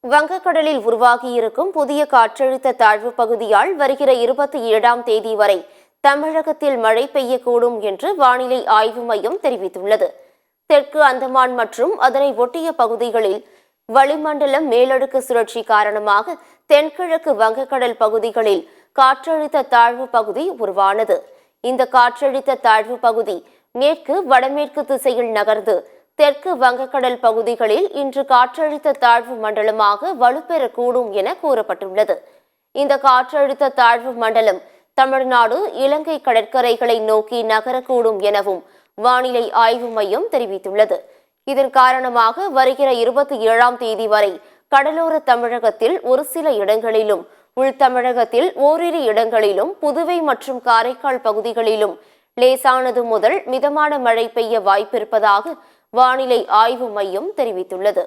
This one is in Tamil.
வங்கக்கடலில் உருவாகியிருக்கும் புதிய காற்றழுத்த தாழ்வு பகுதியால் வருகிற 27ஆம் தேதி வரை தமிழகத்தில் மழை பெய்யக்கூடும் என்று வானிலை ஆய்வு மையம் தெரிவித்துள்ளது. தெற்கு அந்தமான் மற்றும் அதனை ஒட்டிய பகுதிகளில் வளிமண்டல மேலடுக்கு சுழற்சி காரணமாக தென்கிழக்கு வங்கக்கடல் பகுதிகளில் காற்றழுத்த தாழ்வு பகுதி உருவானது. இந்த காற்றழுத்த தாழ்வு பகுதி மேற்கு வடமேற்கு திசையில் நகர்ந்து தெற்கு வங்கக்கடல் பகுதிகளில் இன்று காற்றழுத்த தாழ்வு மண்டலமாக வலுப்பெறக்கூடும் என கூறப்பட்டுள்ளது. இந்த காற்றழுத்த தாழ்வு மண்டலம் தமிழ்நாடு, இலங்கை கடற்கரைகளை நோக்கி நகரக்கூடும் எனவும் வானிலை ஆய்வு மையம் தெரிவித்துள்ளது. இதன் காரணமாக வருகிற 27ஆம் தேதி வரை கடலோர தமிழகத்தில் ஒரு சில இடங்களிலும், உள் தமிழகத்தில் ஓரிரு இடங்களிலும், புதுவை மற்றும் காரைக்கால் பகுதிகளிலும் லேசானது முதல் மிதமான மழை பெய்ய வாய்ப்பிருப்பதாக வானிலை ஆய்வு மையம் தெரிவித்துள்ளது.